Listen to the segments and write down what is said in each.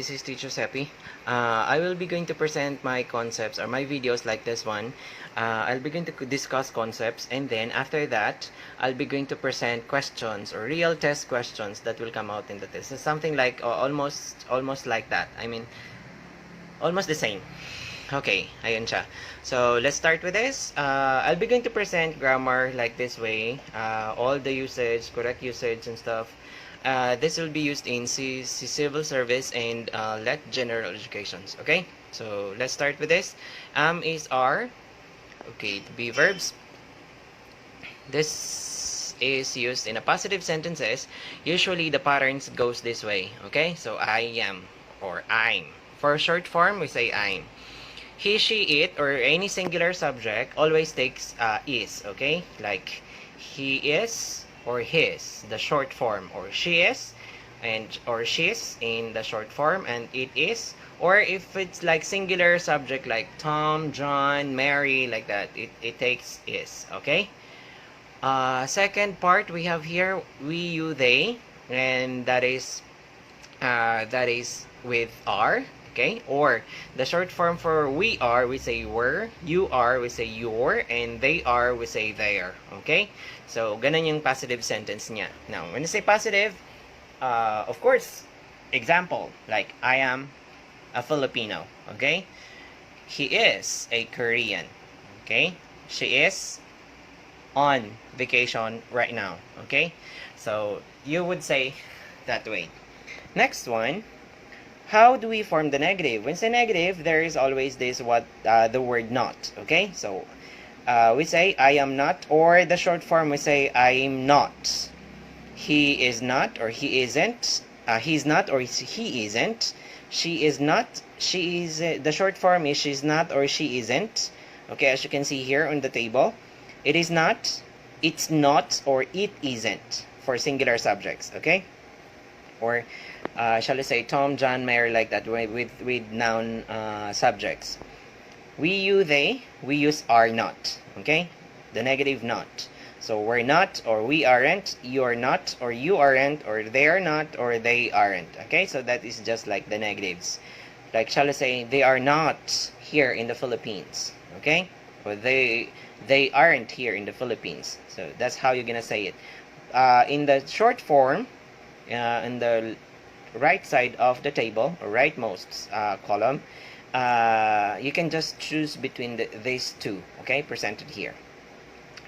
this is Teacher Seppi. I will be going to present my concepts or my videos like this one. I'll be going to discuss concepts, and then after that, I'll be going to present questions or real test questions that will come out in the test. It's something like almost like that. I mean, almost the same. Okay, ayun siya. So, let's start with this. I'll be going to present grammar like this way. All the usage, correct usage and stuff. This will be used in civil service and let general educations. Okay, so let's start with this. Is are. Okay, to be verbs. This is used in a positive sentences. Usually the patterns goes this way. Okay, so I am or I'm. For short form, we say I'm. He, she, it, or any singular subject always takes is. Okay, like he is or his, the short form, or she is and or she's in the short form, and it is, or if it's like singular subject like Tom, John, Mary, like that, it takes is. Okay, second part we have here we, you, they, and that is with are. Okay, or the short form for we are, we say were, you are, we say your, and they are, we say their. Okay, so ganun yung positive sentence niya. Now, when you say positive, of course, example, like I am a Filipino. Okay, he is a Korean. Okay, she is on vacation right now. Okay, so you would say that way. Next one, how do we form the negative? When say negative, there is always this the word not. Okay, so we say I am not, or the short form we say I'm not. He is not or he isn't. He's not or he isn't. She is not. She is. The short form is she's not or she isn't. Okay, as you can see here on the table, it is not, it's not, or it isn't for singular subjects. Okay, or shall I say Tom, John, Mary, like that, with noun subjects. We, you, they, we use are not. Okay, the negative not. So we're not or we aren't, you are not or you aren't, or they are not or they aren't. Okay, so that is just like the negatives. Like, shall I say they are not here in the Philippines. Okay, or they aren't here in the Philippines. So that's how you're gonna say it. In the short form, in the right side of the table, or rightmost column, you can just choose between these two. Okay, presented here.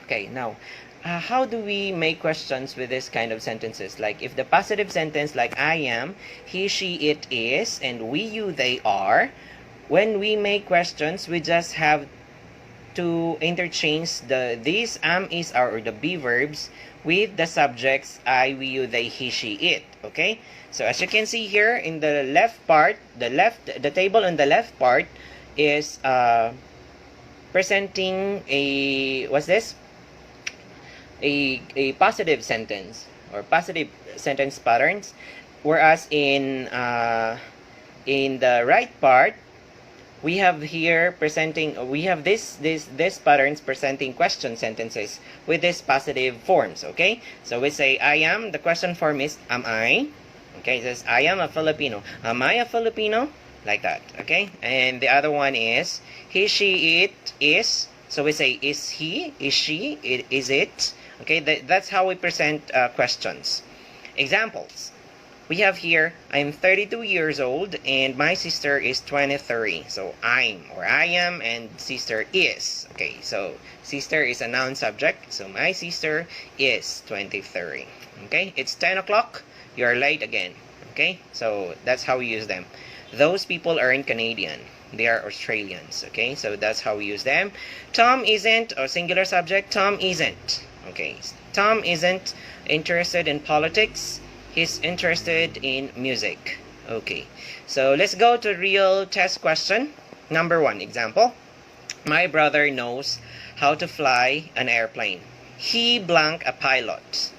Okay, now how do we make questions with this kind of sentences? Like if the positive sentence like I am, he, she, it is, and we, you, they are, when we make questions, we just have to interchange these am, is, are, or the be verbs with the subjects I, we, you, they, he, she, it. Okay, so as you can see here in the left part, the table on the left part is presenting a, what's this, a positive sentence or positive sentence patterns, whereas in the right part we have here presenting, we have this patterns presenting question sentences with these positive forms. Okay, so we say I am, the question form is am I. Okay, it says I am a Filipino. Am I a Filipino? Like that. Okay, and the other one is he, she, it is. So we say is he, is she, is it. Okay, that's how we present questions. Examples. We have here, I'm 32 years old and my sister is 23. So I'm or I am and sister is. Okay, so sister is a noun subject. So my sister is 23. Okay, it's 10 o'clock. You're late again. Okay, so that's how we use them. Those people aren't Canadian. They are Australians. Okay, so that's how we use them. Tom isn't, or singular subject, Tom isn't. Okay, Tom isn't interested in politics. He's interested in music. Okay, so let's go to real test question. Number 1, example. My brother knows how to fly an airplane. He blank a pilot.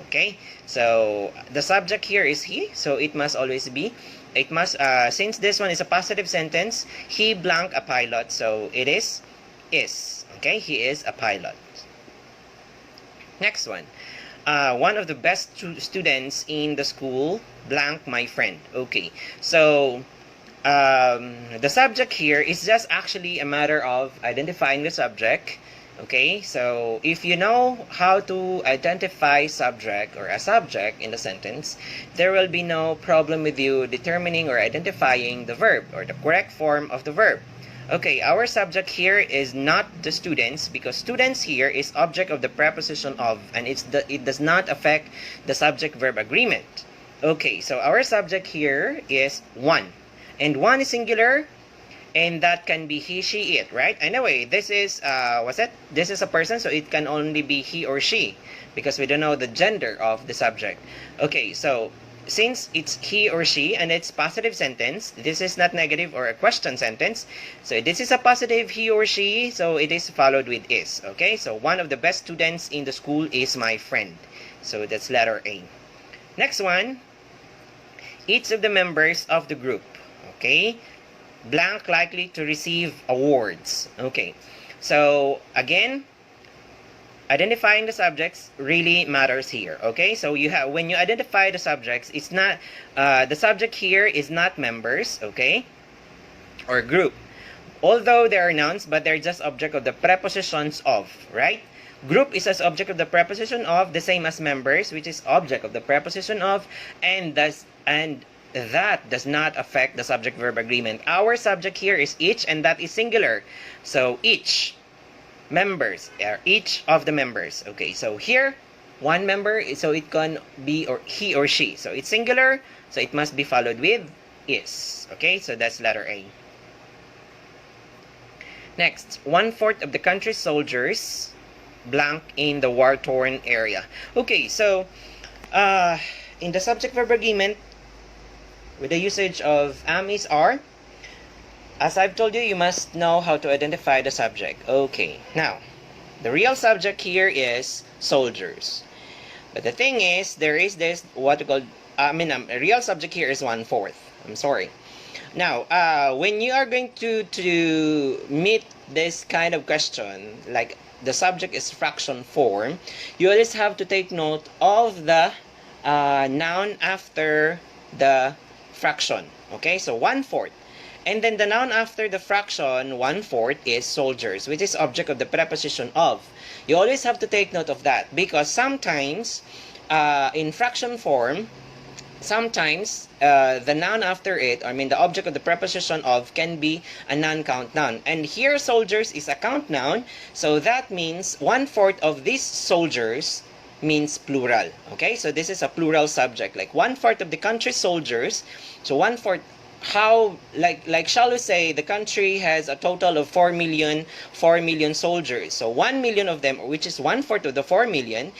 Okay, so the subject here is he, so it must always be, it must, since this one is a positive sentence, he blank a pilot, so it is. Okay, he is a pilot. Next one. one of the best students in the school, blank my friend. Okay, so the subject here is just actually a matter of identifying the subject. Okay, so if you know how to identify subject or a subject in the sentence, there will be no problem with you determining or identifying the verb or the correct form of the verb. Okay, our subject here is not the students, because students here is object of the preposition of, and it does not affect the subject-verb agreement. Okay, so our subject here is one, and one is singular, and that can be he, she, it, right? Anyway, this is this is a person, so it can only be he or she, because we don't know the gender of the subject. Okay, so since it's he or she and it's positive sentence, this is not negative or a question sentence, so this is a positive he or she, so it is followed with is. Okay, so one of the best students in the school is my friend, so that's letter A. Next one, each of the members of the group, okay, blank likely to receive awards. Okay, so again, identifying the subjects really matters here. Okay, so you have, when you identify the subjects, it's not the subject here is not members, okay, or group, although they are nouns, but they're just object of the prepositions of, right? Group is as object of the preposition of, the same as members, which is object of the preposition of, and that does not affect the subject-verb agreement. Our subject here is each, and that is singular, so each members, are each of the members. Okay, so here one member, so it can be or he or she, so it's singular, so it must be followed with is. Okay, so that's letter A. Next, 1/4 of the country's soldiers blank in the war-torn area. Okay, so in the subject-verb agreement, with the usage of am, is, are, as I've told you, you must know how to identify the subject. Okay, now, the real subject here is soldiers. But the thing is, there is this, what we call, a real subject here is 1/4. I'm sorry. Now, when you are going to meet this kind of question, like the subject is fraction form, you always have to take note of the noun after the fraction. Okay, so 1/4. And then the noun after the fraction 1/4 is soldiers, which is object of the preposition of. You always have to take note of that, because sometimes in fraction form, sometimes the noun after it, the object of the preposition of, can be a non-count noun. And here soldiers is a count noun, so that means 1/4 of these soldiers means plural. Okay, so this is a plural subject, like 1/4 of the country's soldiers. So 1/4, how, like shall we say the country has a total of 4 million soldiers, so 1 million of them, which is 1/4 of the 4 million,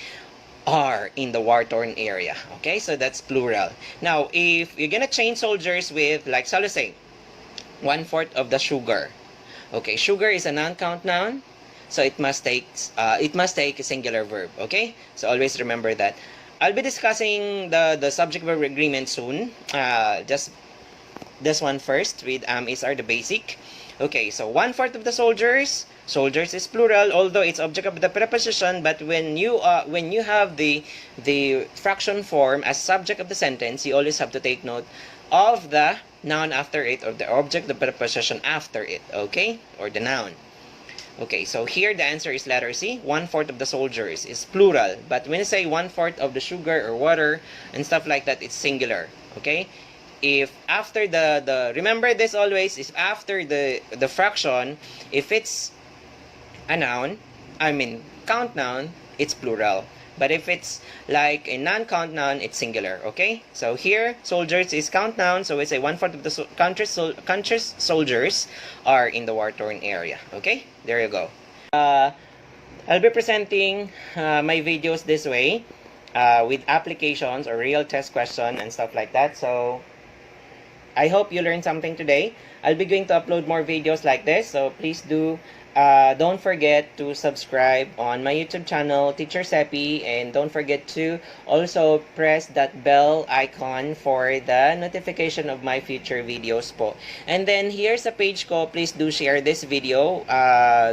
are in the war-torn area. Okay, so that's plural. Now, if you're gonna change soldiers with, like, shall we say 1/4 of the sugar, okay, sugar is a non-count noun, so it must take a singular verb. Okay, so always remember that. I'll be discussing the subject-verb agreement soon. Just this one first with is, are, the basic. Okay, so 1/4 of the soldiers is plural, although it's object of the preposition, but when you have the fraction form as subject of the sentence, you always have to take note of the noun after it, or the object of the preposition after it. Okay, or the noun. Okay, so here the answer is letter C. 1/4 of the soldiers is plural, but when you say 1/4 of the sugar or water and stuff like that, it's singular. Okay, if after the remember this always, is after the fraction, if it's a noun, count noun, it's plural. But if it's like a non-count noun, it's singular. Okay, so here soldiers is count noun, so we say 1/4 of the country's soldiers are in the war-torn area. Okay, there you go. I'll be presenting my videos this way, with applications or real test question and stuff like that. So I hope you learned something today. I'll be going to upload more videos like this, so please do don't forget to subscribe on my YouTube channel, Teacher Seppi, and don't forget to also press that bell icon for the notification of my future videos po. And then here's a page ko, please do share this video.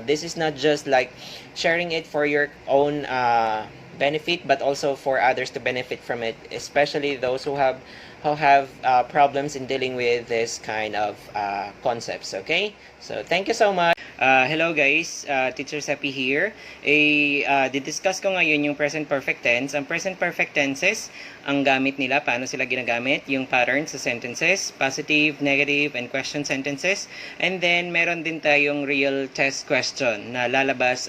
This is not just like sharing it for your own benefit, but also for others to benefit from it, especially those who have problems in dealing with this kind of concepts. Okay, so thank you so much. Hello guys, Teacher Seppi here. Didiscuss ko ngayon yung present perfect tense. Ang present perfect tenses, ang gamit nila, paano sila ginagamit, yung patterns sa sentences, positive, negative, and question sentences. And then, meron din tayong real test question na lalabas,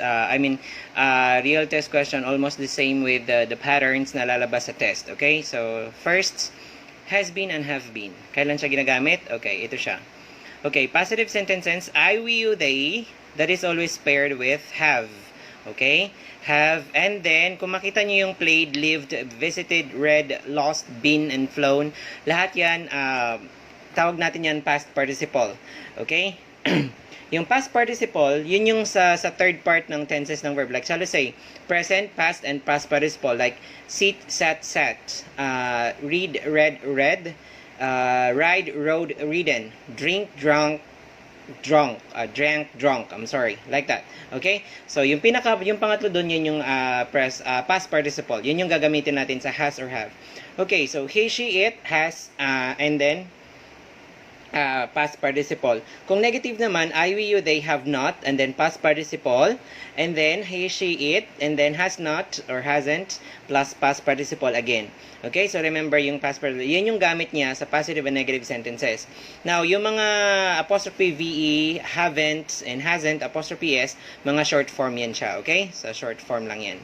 real test question almost the same with the patterns na lalabas sa test. Okay, so first, has been and have been. Kailan siya ginagamit? Okay, ito siya. Okay, positive sentences, I, we, you, they, that is always paired with have. Okay? Have, and then, kung makita nyo yung played, lived, visited, read, lost, been, and flown, lahat yan, tawag natin yan past participle. Okay? Yung past participle, yun yung sa third part ng tenses ng verb. Like, shall we say, present, past, and past participle. Like, sit, sat, sat. Read, read, read. Ride, rode, ridden. Drink, drunk, drunk. Drank, drunk. I'm sorry. Like that. Okay? So, yung pangatlo dun, yun yung past participle. Yun yung gagamitin natin sa has or have. Okay, so he, she, it, has, and then, past participle. Kung negative naman, I, we, you, they, have not, and then past participle, and then he, she, it, and then has not or hasn't, plus past participle again. Okay, so remember yung past participle, yun yung gamit niya sa positive and negative sentences. Now, yung mga apostrophe VE, haven't, and hasn't, apostrophe S, mga short form yan siya, okay? So, short form lang yan.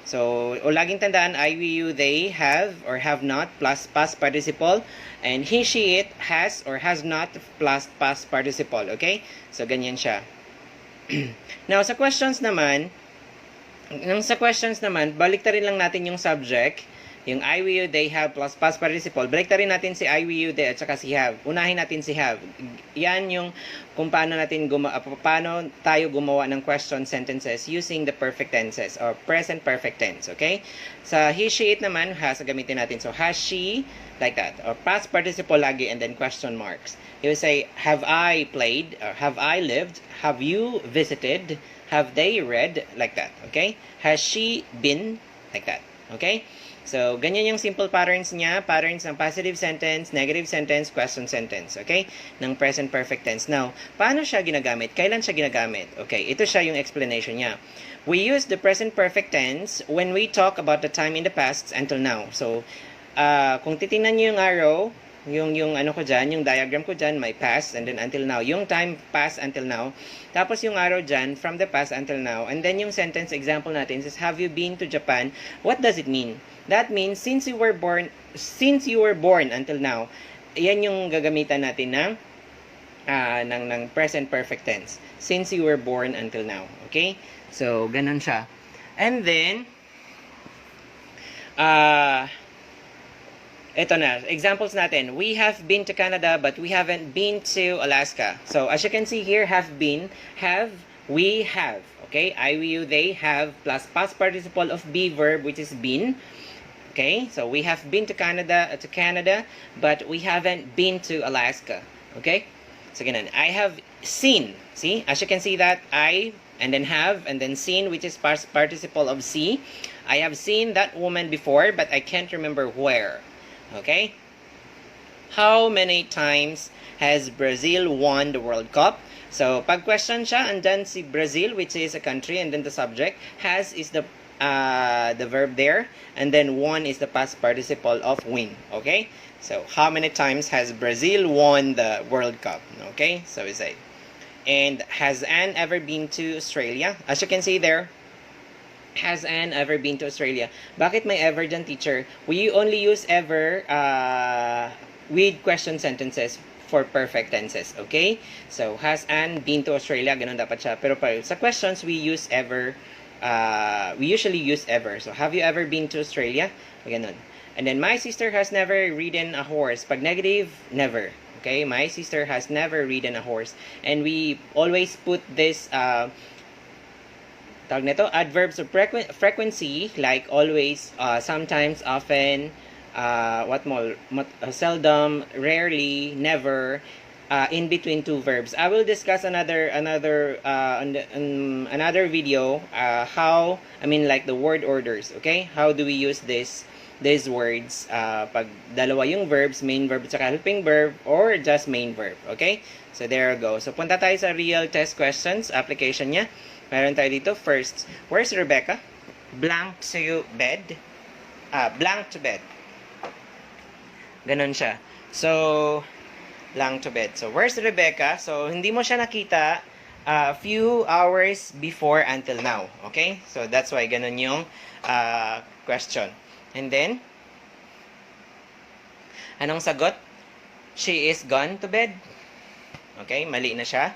So, laging tandaan, I, we, you, they, have or have not, plus past participle, and he, she, it, has or has not, plus past participle, okay? So, ganyan siya. Now, sa questions naman, baliktarin lang natin yung subject, yung I, we, you, they, have, plus past participle. Baliktarin natin si I, we, you, they, at saka si have. Unahin natin si have. Yan yung kung paano tayo gumawa ng question sentences using the perfect tenses or present perfect tense, okay? Sa he, she, it naman, has, gamitin natin. So, has she, like that. Or past participle lagi and then question marks. You will say, have I played? Or have I lived? Have you visited? Have they read? Like that, okay? Has she been? Like that, okay? So, ganyan yung simple patterns niya. Patterns ng positive sentence, negative sentence, question sentence. Okay? Ng present perfect tense. Now, paano siya ginagamit? Kailan siya ginagamit? Okay, ito siya yung explanation niya. We use the present perfect tense when we talk about the time in the past until now. So, kung titingnan niyo yung arrow, yung ano ko dyan, yung diagram ko dyan, may past and then until now. Yung time past until now. Tapos yung arrow dyan, from the past until now. And then yung sentence example natin is, have you been to Japan? What does it mean? That means, since you were born until now, yan yung gagamitan natin ng present perfect tense. Since you were born until now. Okay? So, ganun siya. And then, ito na, examples natin. We have been to Canada, but we haven't been to Alaska. So, as you can see here, have been, have, we have. Okay? I, we, you, they, have, plus past participle of be verb, which is been. Okay? So, we have been to Canada, but we haven't been to Alaska. Okay? So, ganun. I have seen. See? As you can see that, I, and then have, and then seen, which is past participle of see. I have seen that woman before, but I can't remember where. Okay? How many times has Brazil won the World Cup? So, pag question siya, andyan si Brazil, which is a country, and then the subject. Has is the verb there, and then won is the past participle of win. Okay? So, how many times has Brazil won the World Cup? Okay? So, we say. And has Anne ever been to Australia? As you can see there, has Anne ever been to Australia? Bakit may ever dyan, teacher? We only use ever with question sentences for perfect tenses. Okay? So, has Anne been to Australia? Ganun dapat siya. Pero sa questions, we use ever. We usually use ever. So, have you ever been to Australia? Ganun. And then, my sister has never ridden a horse. Pag negative, never. Okay? My sister has never ridden a horse. And we always put this tawag nito, adverbs of frequency, like always, sometimes, often, seldom, rarely, never, in between two verbs. I will discuss another video how, I mean, like the word orders, okay? How do we use these words pag dalawa yung verbs, main verb at saka helping verb, or just main verb, okay? So there you go. So punta tayo sa real test questions, application niya. Meron tayo dito. First, where's Rebecca? Blank to bed. Blank to bed. Ganon siya. So blank to bed. So where's Rebecca? So hindi mo siya nakita a few hours before until now. Okay? So that's why ganon yung question. And then, anong sagot? She is gone to bed. Okay? Mali na siya.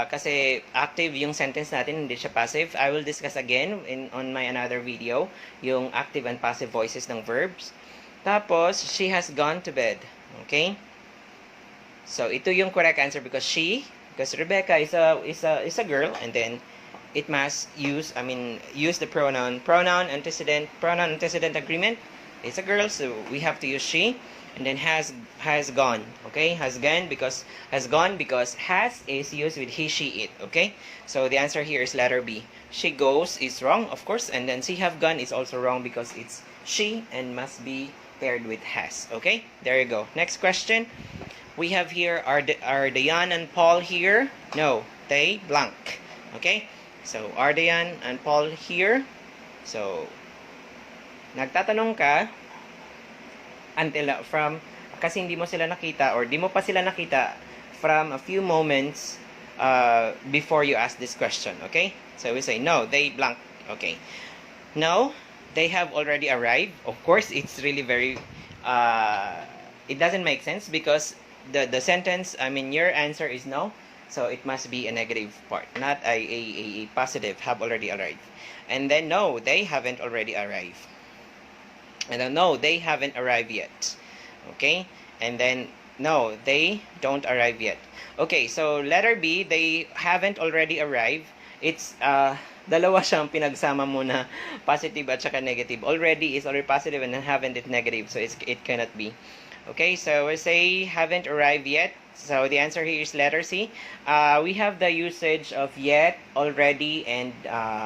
Kasi active yung sentence natin, hindi siya passive. I will discuss again on my another video yung active and passive voices ng verbs. Tapos, she has gone to bed. Okay? So, ito yung correct answer because Rebecca is a girl, and then it must use the pronoun antecedent agreement. It's a girl, so we have to use she. And then has gone, okay? Has gone because has is used with he, she, it, okay? So the answer here is letter B. She goes is wrong, of course, and then she have gone is also wrong because it's she and must be paired with has, okay? There you go. Next question. We have here, are Dayan and Paul here? No, they blank, okay? So are Dayan and Paul here? So nagtatanong ka kasi hindi mo sila nakita or di mo pa sila nakita from a few moments before you ask this question, okay? So we say, no, they blank, okay? No, they have already arrived. Of course, it's really very, it doesn't make sense because the sentence, your answer is no, so it must be a negative part, not a positive, have already arrived. And then, no, they haven't already arrived. And then, no, they haven't arrived yet. Okay? And then, no, they don't arrive yet. Okay, so letter B, they haven't already arrived. It's, dalawa siyang pinagsama mo na positive at saka negative. Already is already positive and then haven't is negative. So it cannot be. Okay, so we say haven't arrived yet. So the answer here is letter C. We have the usage of yet, already, and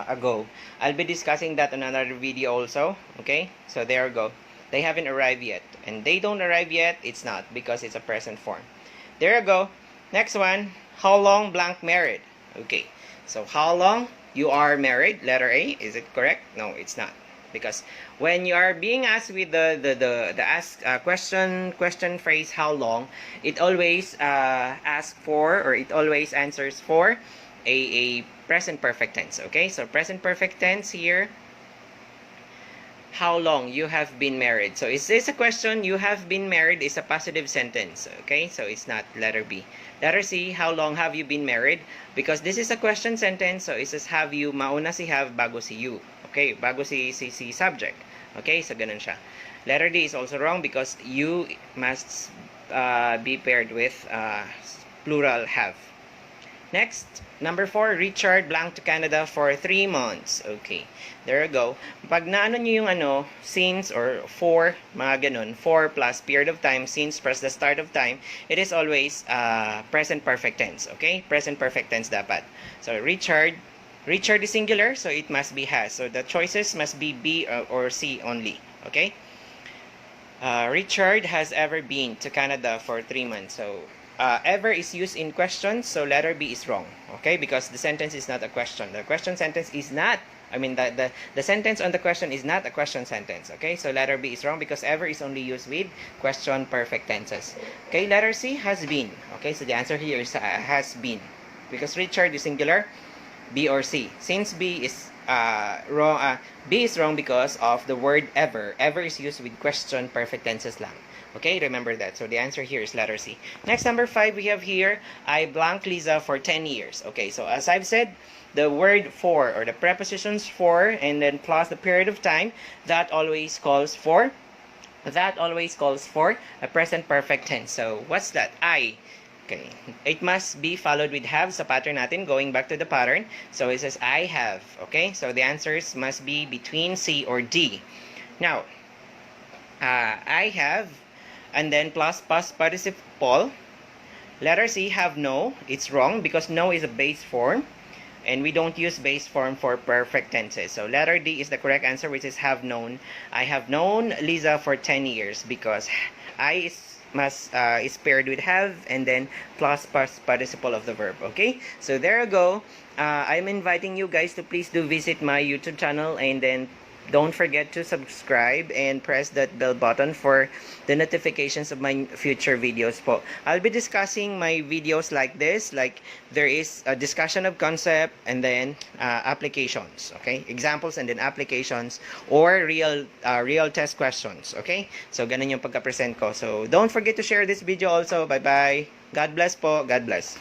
ago. I'll be discussing that in another video also. Okay, so there you go. They haven't arrived yet. And they don't arrive yet, it's not because it's a present form. There you go. Next one. How long blank married? Okay, so how long you are married? Letter A. Is it correct? No, it's not. Because when you are being asked with the question phrase how long, it always asks for, or it always answers for a present perfect tense. Okay, so present perfect tense here, how long you have been married. So is this a question? You have been married is a positive sentence. Okay, so it's not letter B. Letter C, how long have you been married? Because this is a question sentence, so it says have you, mauna si have bago si you. Okay, bago si subject. Okay, so ganun siya. Letter D is also wrong because you must be paired with plural have. Next, number 4, Richard blank to Canada for 3 months. Okay, there you go. Pag naano nyo yung since or for, mga ganun, for plus period of time, since plus the start of time, it is always present perfect tense. Okay, present perfect tense dapat. So Richard is singular, so it must be has. So the choices must be B or C only. Okay? Richard has ever been to Canada for 3 months. So ever is used in questions, so letter B is wrong. Okay? Because the sentence is not a question. The question sentence is not, the sentence on the question is not a question sentence. Okay? So letter B is wrong because ever is only used with question perfect tenses. Okay? Letter C, has been. Okay? So the answer here is has been. Because Richard is singular, B or C. Since B is wrong, B is wrong because of the word ever. Ever is used with question perfect tenses lang. Okay, remember that. So the answer here is letter C. Next, number 5, we have here, I blank Lisa for 10 years. Okay, so as I've said, the word for, or the prepositions for, and then plus the period of time, that always calls for a present perfect tense. So what's that? I. Okay, it must be followed with have sa pattern natin, going back to the pattern. So it says I have. Okay, so the answers must be between C or D. Now, I have, and then plus past participle, Letter C, have no. It's wrong because no is a base form. And we don't use base form for perfect tenses. So letter D is the correct answer, which is have known. I have known Lisa for 10 years because I is paired with have and then plus past participle of the verb. Okay, so there you go. I'm inviting you guys to please do visit my YouTube channel, and then don't forget to subscribe and press that bell button for the notifications of my future videos po. I'll be discussing my videos like this, like there is a discussion of concept and then applications, okay? Examples and then applications, or real test questions, okay? So ganun yung pagka-present ko. So don't forget to share this video also. Bye-bye. God bless po. God bless.